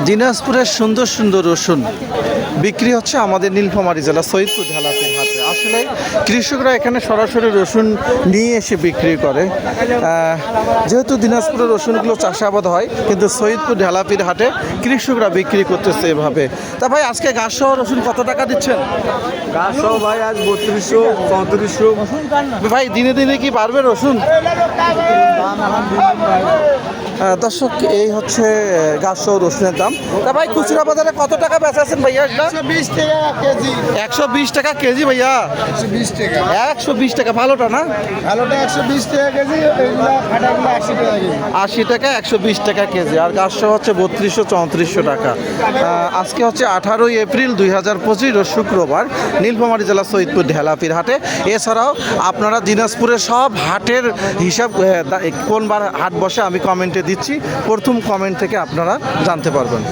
দিনাজপুরের সুন্দর সুন্দর রসুন বিক্রি হচ্ছে আমাদের নীলফামারী জেলা সৈয়দপুর ঢেলাপির হাটে। আসলে কৃষকরা এখানে সরাসরি রসুন নিয়ে এসে বিক্রি করে। যেহেতু দিনাজপুরের রসুনগুলো চাষাবাদ হয়, কিন্তু সৈয়দপুর ঢেলাপির হাটে কৃষকরা বিক্রি করতেছে এভাবে। তা ভাই, আজকে গাছ সহ রসুন কত টাকা দিচ্ছেন? গাছ সহ ভাই আজ 3200 3400। ভাই দিনে দিনে কি বাড়বে রসুন? দর্শক, এই হচ্ছে গাছ সহ রসুনের দাম। তা ভাই, খুচরা বাজারে কত টাকা বেচাচ্ছেন ভাইয়া? 120 টাকা কেজি। 120 টাকা কেজি ভাইয়া? 120 টাকা। 120 টাকা ভালোটা না? ভালোটা 120 টাকা কেজি, এগুলা ফাটাগুলো 80 টাকা কেজি। 80 টাকা 120 টাকা কেজি। আর গাছ সহ হচ্ছে 3200 3400 টাকা। আজকে হচ্ছে 18ই এপ্রিল 2025, রোজ শুক্রবার, নীলফামারী জেলা সৈয়দপুর ঢেলাপির হাটে। এছাড়াও আপনারা দিনাজপুরের সব হাটের হিসাব কোন বার হাট বসে আমি কমেন্টে দিচ্ছি, প্রথম কমেন্ট থেকে আপনারা জানতে পারবেন।